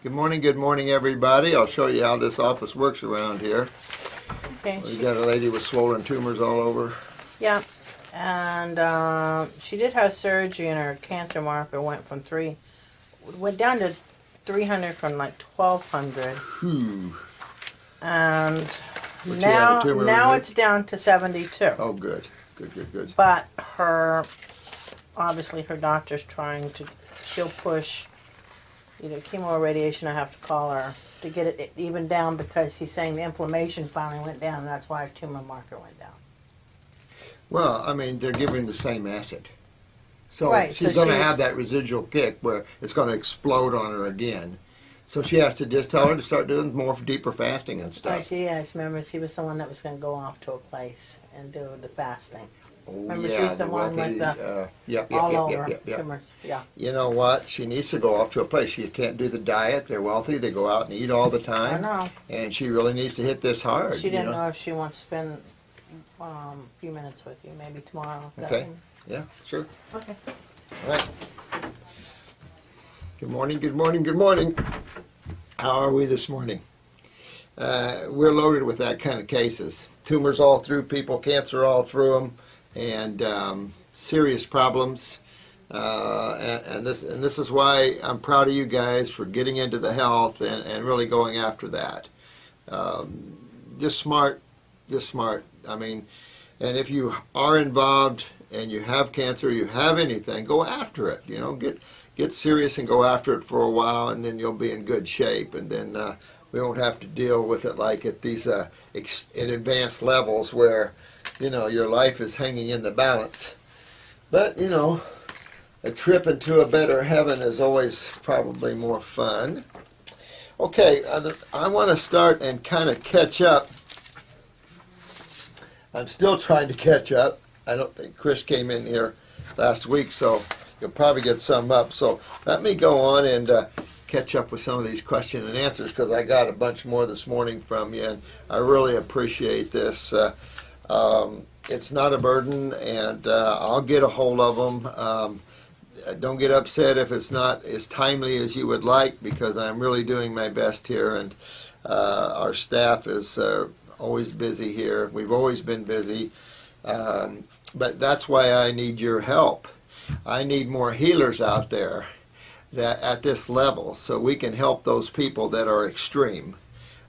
Good morning, everybody. I'll show you how this office works around here. Okay. We got a lady with swollen tumors all over. Yeah, and she did have surgery, and her cancer marker went down to 300 from like 1200, and But she had a tumor now removed? it's down to 72. Oh, good. Good. But obviously her doctor's she'll push either chemo or radiation. I have to call her to get it even down, because she's saying the inflammation finally went down, and that's why her tumor marker went down. Well, I mean, they're giving the same acid. So Right, she's so going to she's- have that residual kick where it's going to explode on her again. So she has to just tell her to start doing more deeper fasting and Right, stuff. she is. Remember, she was someone that was going to go off to a place and do the fasting. Oh, Remember, yeah, she's the one with the all all over tumors. Yeah. You know what? She needs to go off to a place. She can't do the diet. They're wealthy. They go out and eat all the I time. know. And she really needs to hit this hard. She didn't know if she wants to spend a few minutes with you, maybe tomorrow. Okay. Yeah, sure. Okay. All right. Good morning. How are we this morning? We're loaded with that kind of cases. Tumors all through people, cancer all through them, and serious problems. And this is why I'm proud of you guys for getting into the health and really going after that. Just smart. I mean, and if you are involved and you have cancer, you have anything, go after it. You know, get serious and go after it for a while, and then you'll be in good shape. And then we won't have to deal with it like at these in advanced levels where, you know, your life is hanging in the balance. But, you know, a trip into a better heaven is always probably more fun. Okay, I want to start and kind of catch up. I'm still trying to catch up. I don't think Chris came in here last week, so you'll probably get some up. So let me go on and catch up with some of these question and answers, because I got a bunch more this morning from you, and I really appreciate this. It's not a burden, and I'll get a hold of them. Don't get upset if it's not as timely as you would like, because I'm really doing my best here, and our staff is always busy here. We've always been busy, but that's why I need your help. I need more healers out there that at this level, so we can help those people that are extreme.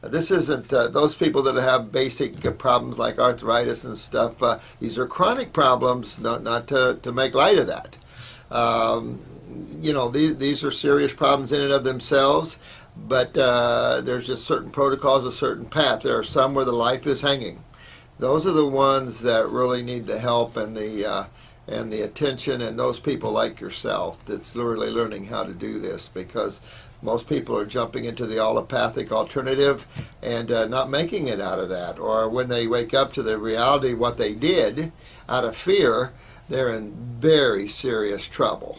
This isn't those people that have basic problems like arthritis and stuff. These are chronic problems, not to make light of that. You know, these are serious problems in and of themselves, but there's just certain protocols, a certain path. There are some where the life is hanging. Those are the ones that really need the help and the attention, and those people like yourself that's really learning how to do this, because most people are jumping into the allopathic alternative and not making it out of that. Or when they wake up to the reality of what they did out of fear, they're in very serious trouble.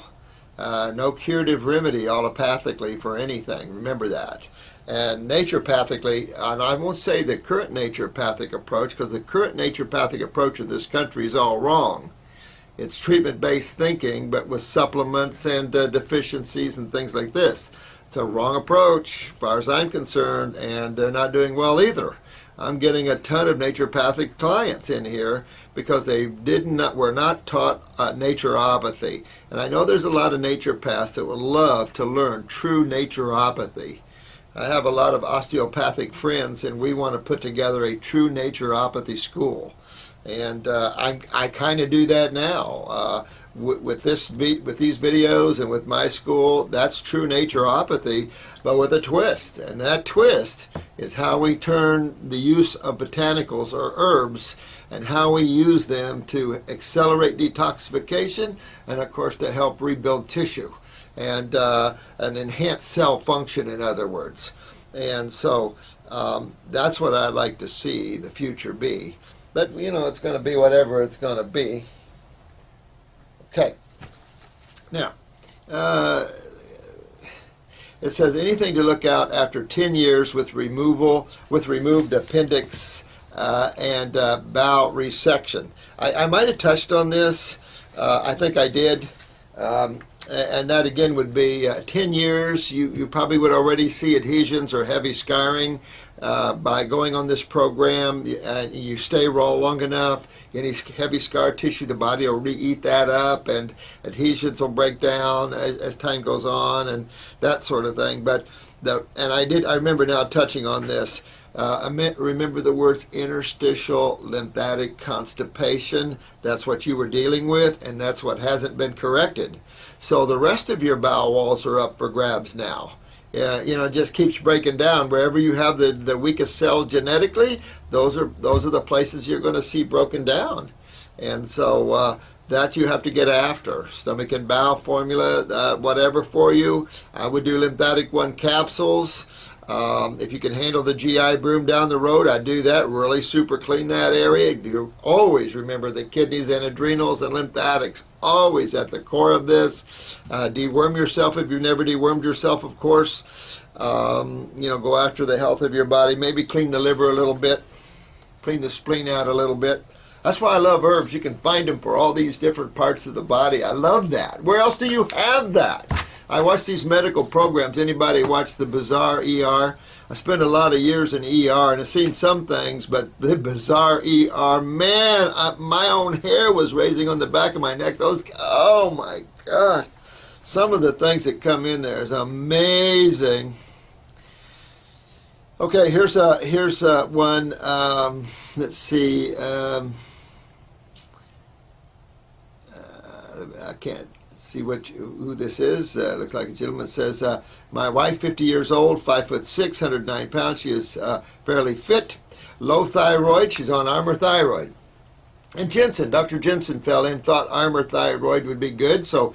No curative remedy allopathically for anything. Remember that. And naturopathically, and I won't say the current naturopathic approach, because the current naturopathic approach of this country is all wrong. It's treatment-based thinking, but with supplements and deficiencies and things like this. It's a wrong approach, as far as I'm concerned, and they're not doing well either. I'm getting a ton of naturopathic clients in here because they were not taught naturopathy. And I know there's a lot of naturopaths that would love to learn true naturopathy. I have a lot of osteopathic friends, and we want to put together a true naturopathy school. And I kind of do that now with these videos and with my school. That's true naturopathy, but with a twist. And that twist is how we turn the use of botanicals or herbs, and how we use them to accelerate detoxification, and of course to help rebuild tissue and enhance cell function, in other words. And so that's what I'd like to see the future be. But, you know, it's going to be whatever it's going to be. Okay. Now, it says anything to look out after 10 years with removed appendix and bowel resection. I might have touched on this. I think I did. and that again would be 10 years. You probably would already see adhesions or heavy scarring by going on this program. You stay raw long enough, any heavy scar tissue, the body will re-eat that up, and adhesions will break down as time goes on, and that sort of thing. But I remember now touching on this. Remember the words interstitial lymphatic constipation. That's what you were dealing with, and that's what hasn't been corrected. So the rest of your bowel walls are up for grabs now. It just keeps breaking down. Wherever you have the weakest cells genetically, those are the places you're going to see broken down. And so that you have to get after. Stomach and bowel formula, whatever for you. I would do lymphatic 1 capsules. If you can handle the GI broom down the road, I do that. Really super clean that area. You always remember the kidneys and adrenals and lymphatics. Always at the core of this. Deworm yourself if you've never dewormed yourself, of course. Go after the health of your body. Maybe clean the liver a little bit. Clean the spleen out a little bit. That's why I love herbs. You can find them for all these different parts of the body. I love that. Where else do you have that? I watch these medical programs. Anybody watch the Bizarre ER? I spent a lot of years in ER and I've seen some things, but the Bizarre ER, man, my own hair was raising on the back of my neck. Oh my God. Some of the things that come in there is amazing. Okay, here's one. Let's see. I can't see who this is. Looks like a gentleman. Says, my wife, 50 years old, 5'6", 109 pounds. She is fairly fit. Low thyroid. She's on Armour Thyroid. And Dr. Jensen fell in, thought Armour Thyroid would be good. So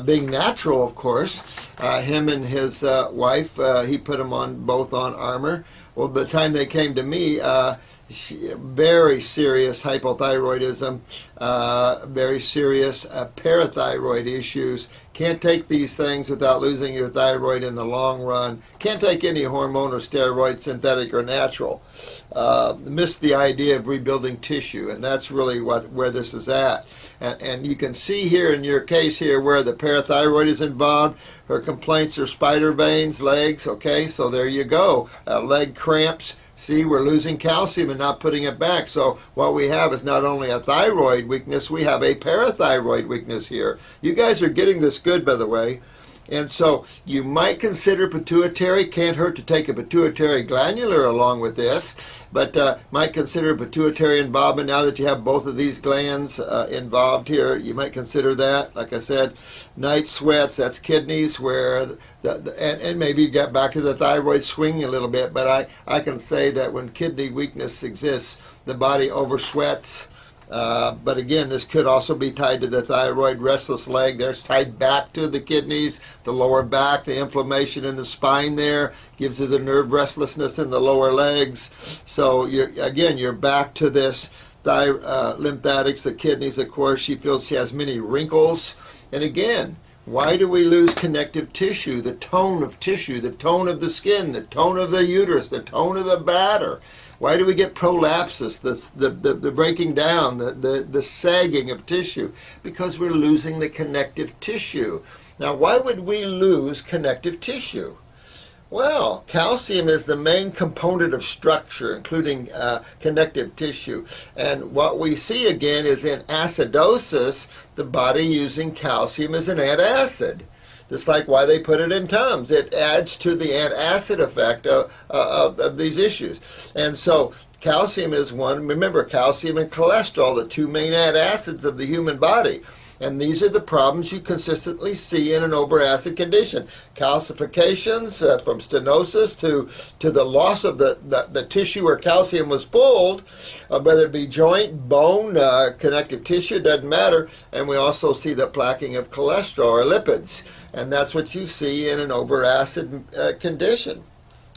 being natural, of course, him and his wife, he put them both on Armour. Well, by the time they came to me, very serious hypothyroidism, very serious parathyroid issues. Can't take these things without losing your thyroid in the long run. Can't take any hormone or steroid, synthetic or natural. Miss the idea of rebuilding tissue, and that's really where this is at. And you can see here in your case here where the parathyroid is involved. Her complaints are spider veins, legs. Okay, so there you go. Leg cramps. See, we're losing calcium and not putting it back. So what we have is not only a thyroid weakness, we have a parathyroid weakness here. You guys are getting this good, by the way. And so you might consider pituitary. Can't hurt to take a pituitary glandular along with this, but might consider pituitary involvement now that you have both of these glands involved here. You might consider that. Like I said, night sweats, that's kidneys, where and maybe get back to the thyroid swinging a little bit, but I can say that when kidney weakness exists, the body oversweats. But again, this could also be tied to the thyroid. Restless leg, there's tied back to the kidneys, the lower back, the inflammation in the spine there gives you the nerve restlessness in the lower legs. So you're back to this lymphatics, the kidneys. Of course, she feels she has many wrinkles. And again, why do we lose connective tissue, the tone of tissue, the tone of the skin, the tone of the uterus, the tone of the bladder? Why do we get prolapsus, the breaking down, the sagging of tissue? Because we're losing the connective tissue. Now, why would we lose connective tissue? Well, calcium is the main component of structure, including connective tissue. And what we see again is in acidosis, the body using calcium as an antacid. Just like why they put it in Tums. It adds to the antacid effect of these issues. And so calcium is one. Remember, calcium and cholesterol, the two main antacids of the human body. And these are the problems you consistently see in an overacid condition. Calcifications from stenosis to the loss of the tissue where calcium was pulled, whether it be joint, bone, connective tissue, doesn't matter. And we also see the plaquing of cholesterol or lipids. And that's what you see in an overacid condition.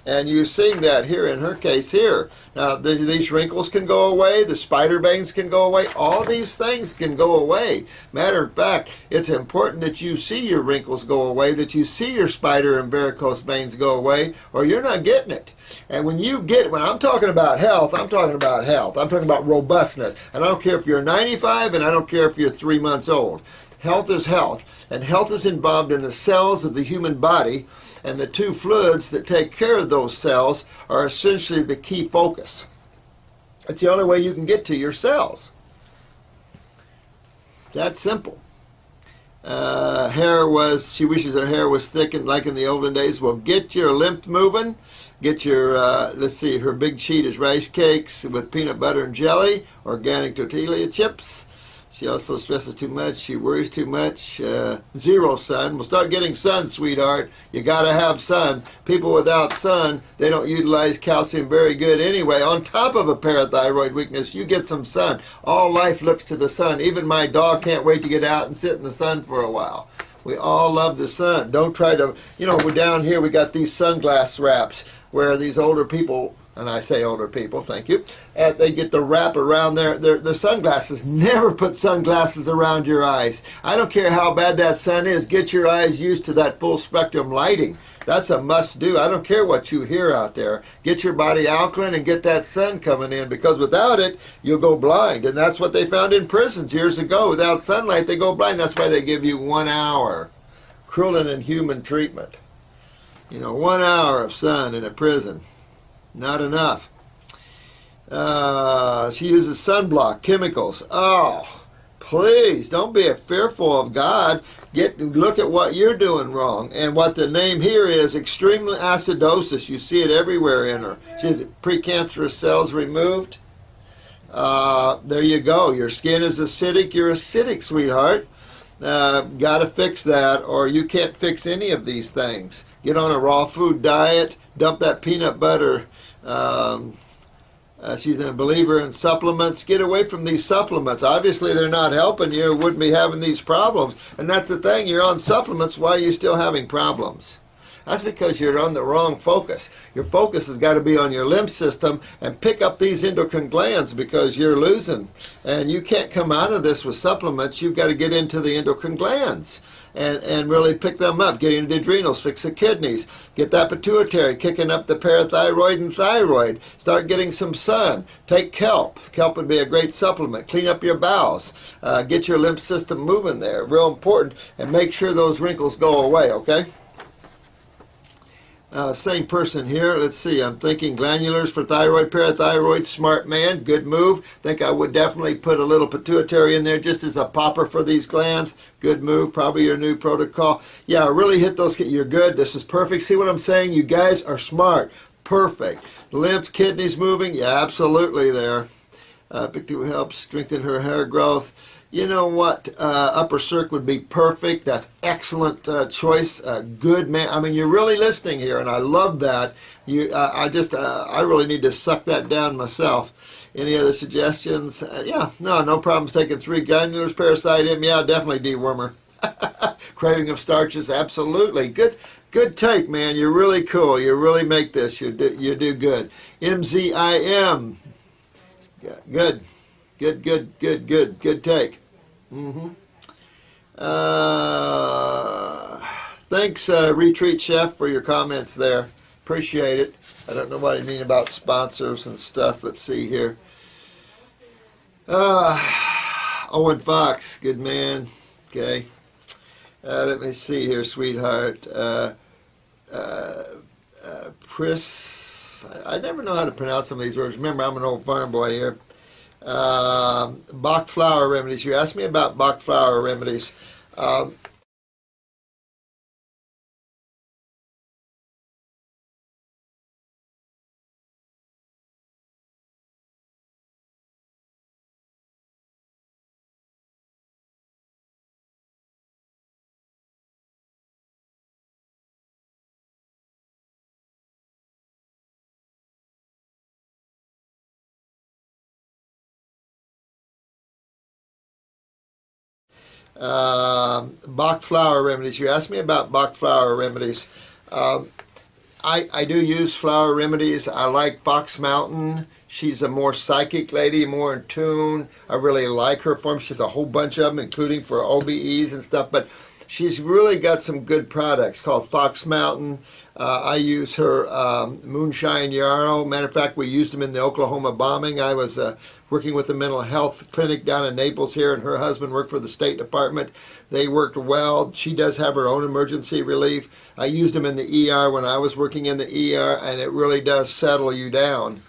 And you're seeing that here in her case here. Now, these wrinkles can go away. The spider veins can go away. All these things can go away. Matter of fact, it's important that you see your wrinkles go away, that you see your spider and varicose veins go away, or you're not getting it. And when I'm talking about health, I'm talking about health. I'm talking about robustness. And I don't care if you're 95 and I don't care if you're 3 months old. Health is health, and health is involved in the cells of the human body, and the two fluids that take care of those cells are essentially the key focus. It's the only way you can get to your cells. That's simple. She wishes her hair was thick and like in the olden days. Well, get your lymph moving. Get your, let's see, her big cheat is rice cakes with peanut butter and jelly, organic tortilla chips. She also stresses too much. She worries too much. Zero sun. Well, start getting sun, sweetheart. You got to have sun. People without sun, they don't utilize calcium very good anyway. On top of a parathyroid weakness, you get some sun. All life looks to the sun. Even my dog can't wait to get out and sit in the sun for a while. We all love the sun. Don't try to, we're down here, we got these sunglass wraps where these older people, and I say older people, thank you, they get the wrap around their sunglasses. Never put sunglasses around your eyes. I don't care how bad that sun is. Get your eyes used to that full spectrum lighting. That's a must do. I don't care what you hear out there. Get your body alkaline and get that sun coming in, because without it, you'll go blind. And that's what they found in prisons years ago. Without sunlight, they go blind. That's why they give you 1 hour. Cruel and inhuman treatment. 1 hour of sun in a prison. Not enough. She uses sunblock, chemicals. Oh, please, don't be fearful of God. Look at what you're doing wrong. And what the name here is, extreme acidosis. You see it everywhere in her. She has precancerous cells removed. There you go. Your skin is acidic. You're acidic, sweetheart. Got to fix that, or you can't fix any of these things. Get on a raw food diet. Dump that peanut butter. She's a believer in supplements. Get away from these supplements. Obviously, they're not helping you. Wouldn't be having these problems. And that's the thing. You're on supplements. Why are you still having problems? That's because you're on the wrong focus. Your focus has got to be on your lymph system and pick up these endocrine glands, because you're losing. And you can't come out of this with supplements. You've got to get into the endocrine glands and really pick them up. Get into the adrenals, fix the kidneys, get that pituitary, kicking up the parathyroid and thyroid. Start getting some sun. Take kelp. Kelp would be a great supplement. Clean up your bowels. Get your lymph system moving there. Real important. And make sure those wrinkles go away, okay? Same person here. Let's see. I'm thinking glandulars for thyroid, parathyroid. Smart man. Good move. Think I would definitely put a little pituitary in there just as a popper for these glands. Good move. Probably your new protocol. Yeah, really hit those. You're good. This is perfect. See what I'm saying? You guys are smart. Perfect. Lymph, kidneys moving. Yeah, absolutely there. Pictu helps strengthen her hair growth. You know what? Upper Cirque would be perfect. That's excellent choice. Good man. I mean, you're really listening here, and I love that. I really need to suck that down myself. Any other suggestions? Yeah, no problems taking 3 glandulars, parasitism. Yeah, definitely dewormer. Craving of starches, absolutely. Good take, man. You're really cool. You really make this. You do good. MZIM. Good take. Thanks, Retreat Chef, for your comments there. Appreciate it. I don't know what you mean about sponsors and stuff. Let's see here. Owen Fox, good man. Okay. Let me see here, sweetheart. Pris, I never know how to pronounce some of these words. Remember, I'm an old farm boy here. Bach flower remedies. You asked me about Bach flower remedies. Bach flower remedies. You asked me about Bach flower remedies. I do use flower remedies. I like Fox Mountain. She's a more psychic lady, more in tune. I really like her form. She has a whole bunch of them, including for OBEs and stuff. But she's really got some good products called Fox Mountain. I use her Moonshine Yarrow. Matter of fact, we used them in the Oklahoma bombing. I was working with the mental health clinic down in Naples here, and her husband worked for the State Department. They worked well. She does have her own emergency relief. I used them in the ER when I was working in the ER, and it really does settle you down.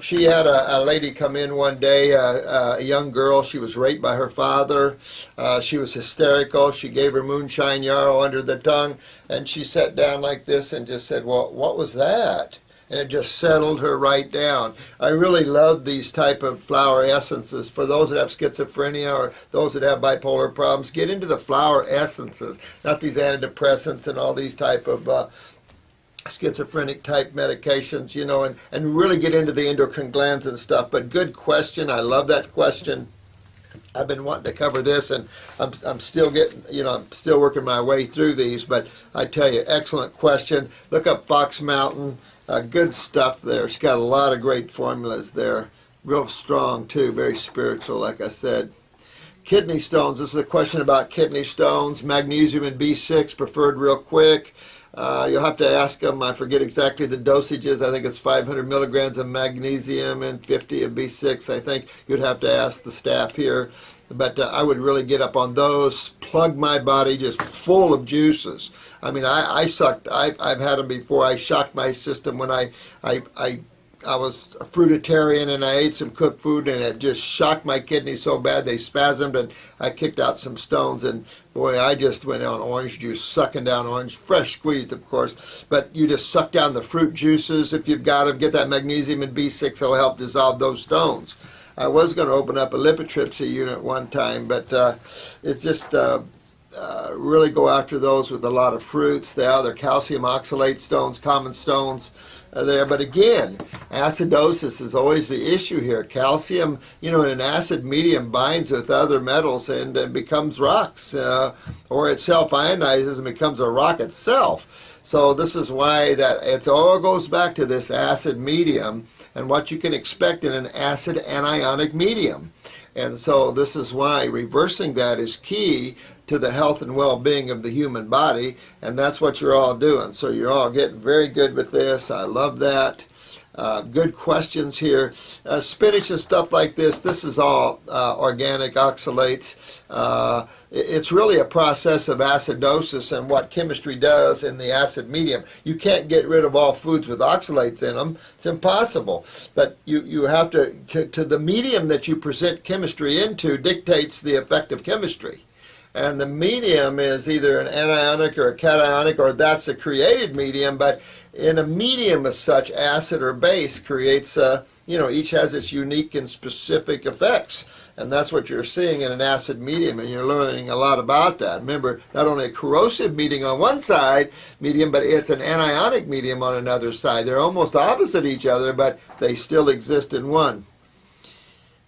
She had a lady come in one day, a young girl. She was raped by her father. She was hysterical. She gave her Moonshine Yarrow under the tongue, and she sat down like this and just said, "Well, what was that?" And it just settled her right down. I really love these type of flower essences. For those that have schizophrenia or those that have bipolar problems, get into the flower essences, not these antidepressants and all these type of schizophrenic type medications, you know, and really get into the endocrine glands and stuff. But good question. I love that question. I've been wanting to cover this, and I'm still getting, you know, I'm still working my way through these. But I tell you, excellent question. Look up Fox Mountain. Good stuff there. She's got a lot of great formulas there. Real strong too. Very spiritual, like I said. Kidney stones. This is a question about kidney stones. Magnesium and B6 preferred real quick. You'll have to ask them. I forget exactly the dosages. I think it's 500 milligrams of magnesium and 50 of B6. I think you'd have to ask the staff here. But I would really get up on those, plug my body just full of juices. I mean, I sucked. I've had them before. I shocked my system when I was a fruitarian and I ate some cooked food, and it just shocked my kidneys so bad they spasmed, and I kicked out some stones, and boy, I just went on orange juice, sucking down orange, fresh squeezed of course, but you just suck down the fruit juices if you've got them. Get that magnesium and B6, will help dissolve those stones. I was going to open up a lithotripsy unit one time, but it's just really go after those with a lot of fruits. They're calcium oxalate stones, common stones there. But again, acidosis is always the issue here. Calcium, you know, in an acid medium binds with other metals and becomes rocks, or it self-ionizes and becomes a rock itself. So this is why that it all goes back to this acid medium and what you can expect in an acid anionic medium. And so this is why reversing that is key to the health and well-being of the human body, and that's what you're all doing. So you're all getting very good with this. I love that. Good questions here. Spinach and stuff like this is all organic oxalates. It's really a process of acidosis and what chemistry does in the acid medium. You can't get rid of all foods with oxalates in them. It's impossible. But you have to the medium that you present chemistry into dictates the effect of chemistry. And the medium is either an anionic or a cationic, or that's a created medium. But in a medium as such, acid or base creates, you know, each has its unique and specific effects. And that's what you're seeing in an acid medium, and you're learning a lot about that. Remember, not only a corrosive medium on one side, but it's an anionic medium on another side. They're almost opposite each other, but they still exist in one.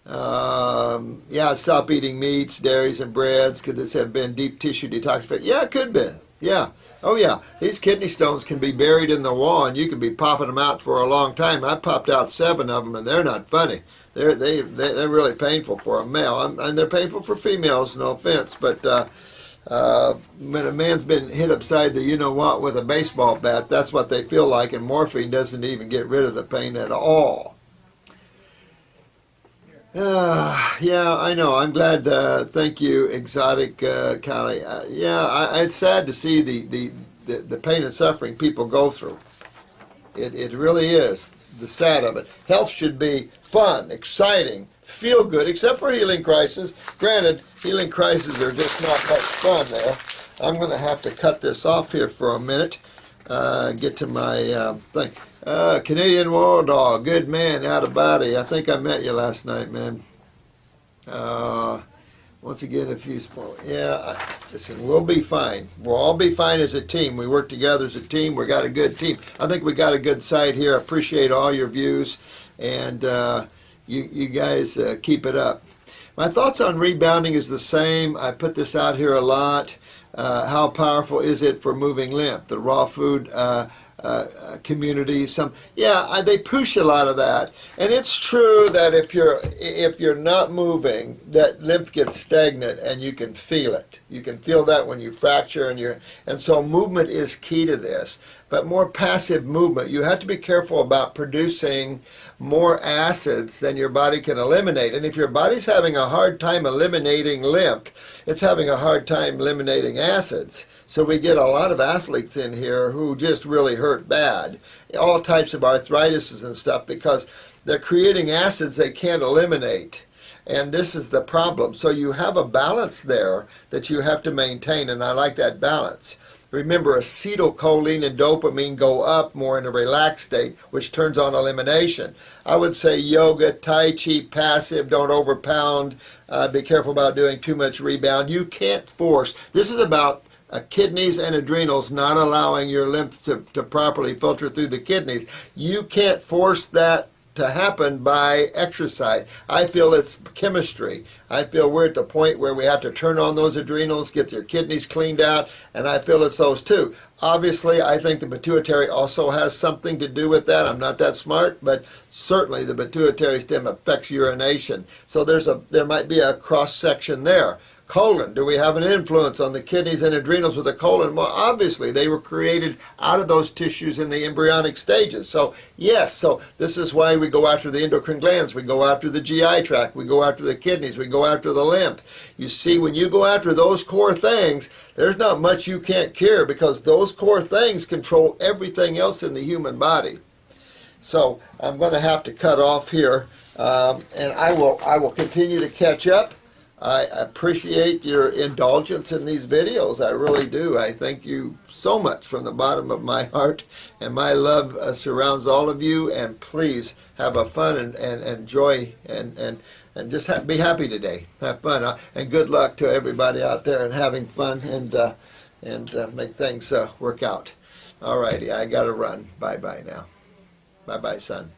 Yeah, stop eating meats, dairies, and breads. Could this have been deep tissue detoxification? Yeah, it could have been. Yeah. Oh, yeah. These kidney stones can be buried in the wall, and you can be popping them out for a long time. I popped out 7 of them, and they're not funny. They're really painful for a male, and they're painful for females, no offense. But when a man's been hit upside the you-know-what with a baseball bat, that's what they feel like, and morphine doesn't even get rid of the pain at all. Yeah, I know. I'm glad. Thank you, Exotic Cali. Yeah, it's sad to see the pain and suffering people go through. It really is the sad of it. Health should be fun, exciting, feel good, except for healing crises. Granted, healing crises are just not much fun there. I'm going to have to cut this off here for a minute. Get to my thing. Canadian War Dog, good man, out of body. I think I met you last night, man. Once again, if you spoil, yeah, listen, we'll be fine. We'll all be fine as a team. We work together as a team. We got a good team. I think we got a good site here. I appreciate all your views, and you guys keep it up. My thoughts on rebounding is the same. I put this out here a lot. How powerful is it for moving lymph? The raw food community. They push a lot of that, and it's true that if you're not moving, that lymph gets stagnant, and you can feel it. You can feel that when you fracture, and so movement is key to this. But more passive movement, you have to be careful about producing more acids than your body can eliminate. And if your body's having a hard time eliminating lymph, it's having a hard time eliminating acids. So we get a lot of athletes in here who just really hurt bad. All types of arthritis and stuff because they're creating acids they can't eliminate. And this is the problem. So you have a balance there that you have to maintain, and I like that balance. Remember, acetylcholine and dopamine go up more in a relaxed state, which turns on elimination. I would say yoga, Tai Chi, passive, don't overpound. Be careful about doing too much rebound. You can't force. This is about kidneys and adrenals not allowing your lymph to properly filter through the kidneys. You can't force that to happen by exercise. I feel it's chemistry. I feel we're at the point where we have to turn on those adrenals, get their kidneys cleaned out, and I feel it's those two. Obviously, I think the pituitary also has something to do with that. I'm not that smart, but certainly the pituitary stem affects urination. So there might be a cross-section there. Colon, do we have an influence on the kidneys and adrenals with the colon? Well, obviously, they were created out of those tissues in the embryonic stages. So, yes, so this is why we go after the endocrine glands, we go after the GI tract, we go after the kidneys, we go after the lymph. You see, when you go after those core things, there's not much you can't cure because those core things control everything else in the human body. So, I'm going to have to cut off here, and I will continue to catch up. I appreciate your indulgence in these videos. I really do. I thank you so much from the bottom of my heart, and my love surrounds all of you. And please have a fun and enjoy and just be happy today. Have fun, and good luck to everybody out there and having fun and make things work out. All righty, I got to run. Bye bye now. Bye bye, son.